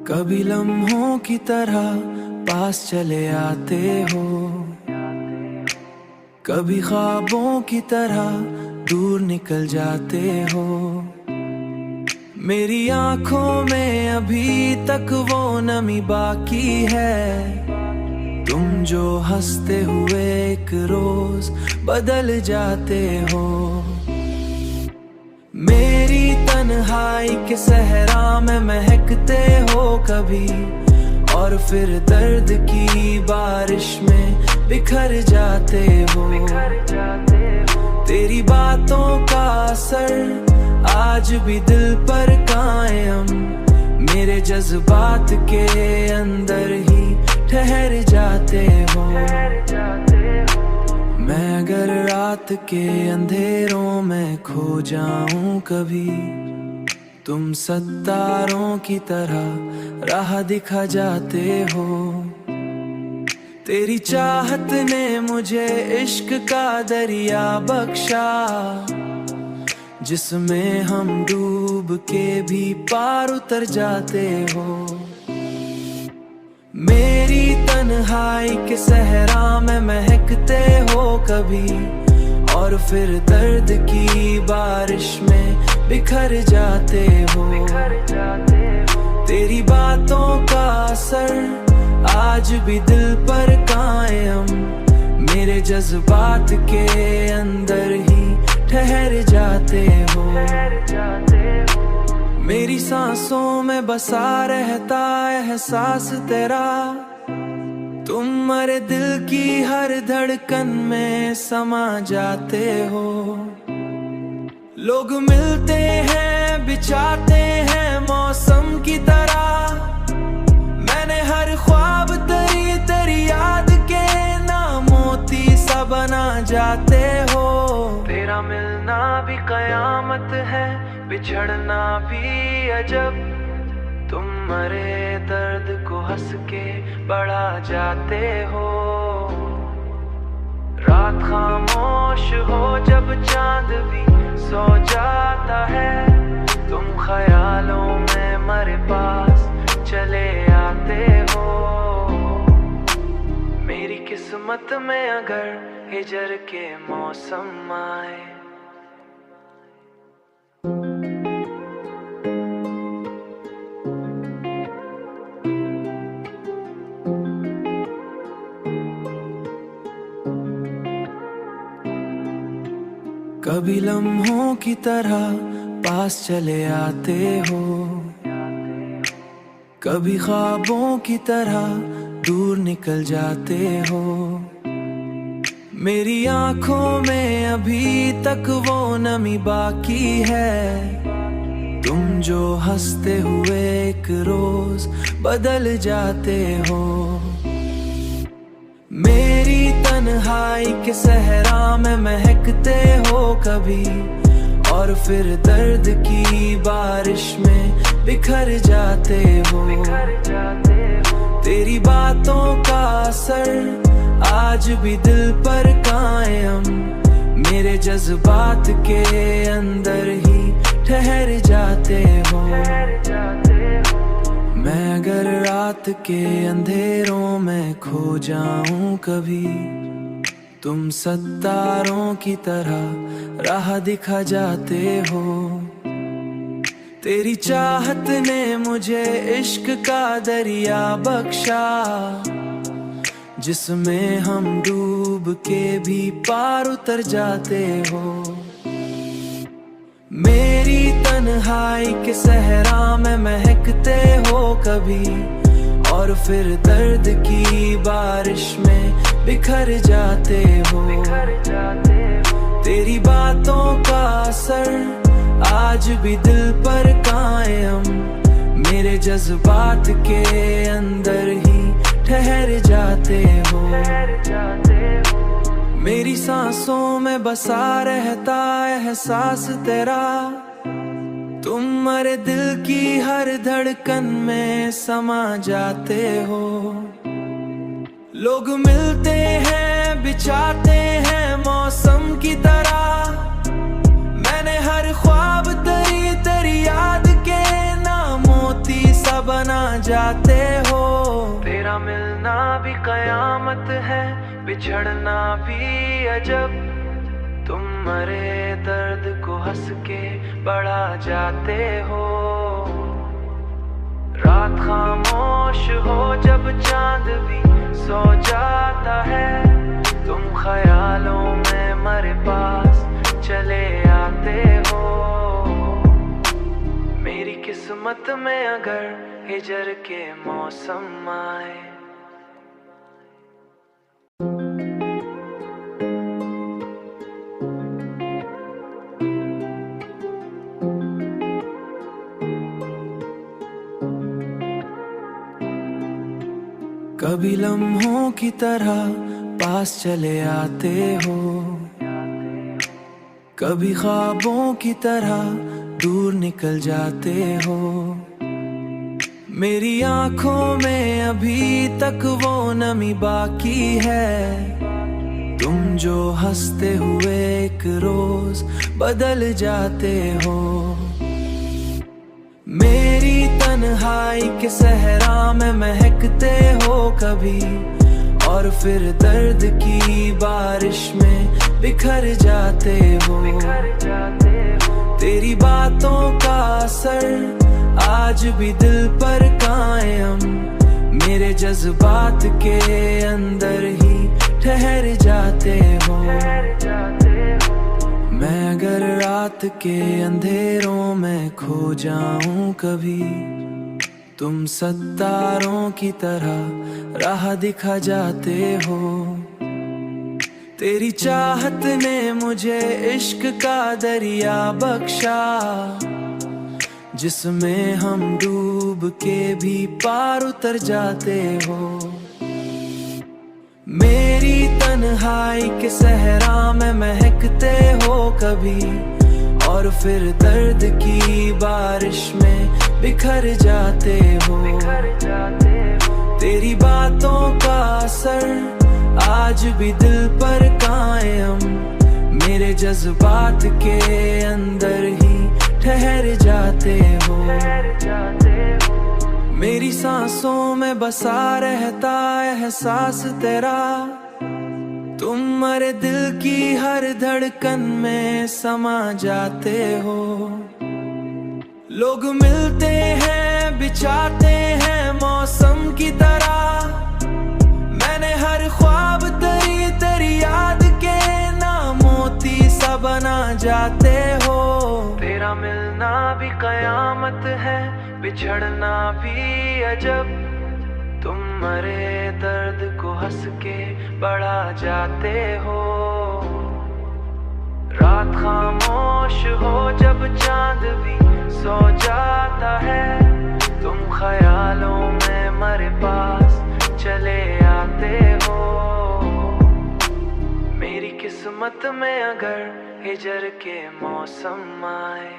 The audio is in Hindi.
कभी लम्हों की तरह पास चले आते हो, कभी ख्वाबों की तरह दूर निकल जाते हो। मेरी आंखों में अभी तक वो नमी बाकी है, तुम जो हंसते हुए एक रोज बदल जाते हो। मेरी तन्हाई के सहरा में महकते हो कभी, और फिर दर्द की बारिश में बिखर जाते हो। तेरी बातों का असर आज भी दिल पर कायम, मेरे जज्बात के अंदर ही ठहर जाते हो। मैं अगर रात के अंधेरों में खो जाऊं कभी, तुम सितारों की तरह राह दिखा जाते हो। तेरी चाहत ने मुझे इश्क का दरिया बख्शा, जिसमें हम डूब के भी पार उतर जाते हो। मेरी तन्हाई के सहरा में महकते हो कभी, और फिर दर्द की बारिश में बिखर जाते हो। तेरी बातों का असर आज भी दिल पर कायम, मेरे जज्बात के अंदर ही ठहर जाते हो। मेरी सांसों में बसा रहता एहसास तेरा, तुम मेरे दिल की हर धड़कन में समा जाते हो। लोग मिलते हैं बिछाते हैं मौसम की तरह, मैंने हर ख्वाब तेरी तेरी याद के ना मोती सा बना जाते हो। तेरा मिलना भी कयामत है, बिछड़ना भी अजब, तुम मरे दर्द को हंस के बढ़ा जाते हो। रात खामोश हो जब चांद भी सो जाता है, तुम ख्यालों में मेरे पास चले आते हो। मेरी किस्मत में अगर हिजर के मौसम आए, कभी लम्हों की तरह पास चले आते हो, कभी ख्वाबों की तरह दूर निकल जाते हो। मेरी आंखों में अभी तक वो नमी बाकी है, तुम जो हंसते हुए एक रोज बदल जाते हो। मेरी तन्हाई के सहरा में महकते हो कभी, और फिर दर्द की बारिश में बिखर जाते हो। तेरी बातों का असर आज भी दिल पर कायम, मेरे जज्बात के अंदर ही ठहर जाते हो। मैं अगर रात के अंधेरों में खो जाऊं कभी, तुम सितारों की तरह राह दिखा जाते हो। तेरी चाहत ने मुझे इश्क का दरिया बख्शा, जिसमें हम डूब के भी पार उतर जाते हो। मेरी तन्हाई के सहरा में महकते हो कभी, और फिर दर्द की बारिश में बिखर जाते हो। तेरी बातों का असर आज भी दिल पर कायम, मेरे जज्बात के अंदर ही ठहर जाते हो। मेरी सांसों में बसा रहता एहसास तेरा, तुम मेरे दिल की हर धड़कन में समा जाते हो। लोग मिलते हैं बिछाते हैं मौसम की तरह, मैंने हर ख्वाब तेरी तेरी याद के ना मोती सा बना जा जाते हो। तेरा मिलना भी कयामत है, बिछड़ना भी अजब। तुम मरे दर्द को हंस के बढ़ा जाते हो। रात खामोश हो जब चांद भी सो जाता है, तुम ख्यालों में मेरे पास चले आते हो। मेरी किस्मत में अगर हिजर के मौसम आए, कभी लम्हों की तरह पास चले आते हो, कभी ख्वाबों की तरह दूर निकल जाते हो। मेरी आंखों में अभी तक वो नमी बाकी है, तुम जो हंसते हुए एक रोज बदल जाते हो। मेरी तन्हाई के सहरा में महकते हो कभी, और फिर दर्द की बारिश में बिखर जाते हो। तेरी बातों का असर आज भी दिल पर कायम, मेरे जज्बात के अंदर ही ठहर जाते हो। मैं अगर रात के अंधेरों में खो जाऊं कभी, तुम सितारों की तरह राह दिखा जाते हो। तेरी चाहत ने मुझे इश्क का दरिया बख्शा, जिसमें हम डूब के भी पार उतर जाते हो। मेरी तन्हाई के सहरा में महकते हो कभी, और फिर दर्द की बारिश में बिखर जाते हो। तेरी बातों का असर आज भी दिल पर कायम, मेरे जज्बात के अंदर ही ठहर जाते हो। मेरी सांसों में बसा रहता एहसास तेरा, तुम मेरे दिल की हर धड़कन में समा जाते हो। लोग मिलते हैं बिछाते हैं मौसम की तरह, मैंने हर ख्वाब तेरी याद के ना मोती सा बना जाते हो। तेरा मिलना भी कयामत है, बिछड़ना भी अजब। तुम मरे दर्द को हंस के बढ़ा जाते हो। रात खामोश हो जब चांद भी सो जाता है, तुम ख्यालों में मेरे पास चले आते हो। मेरी किस्मत में अगर हिजर के मौसम आए,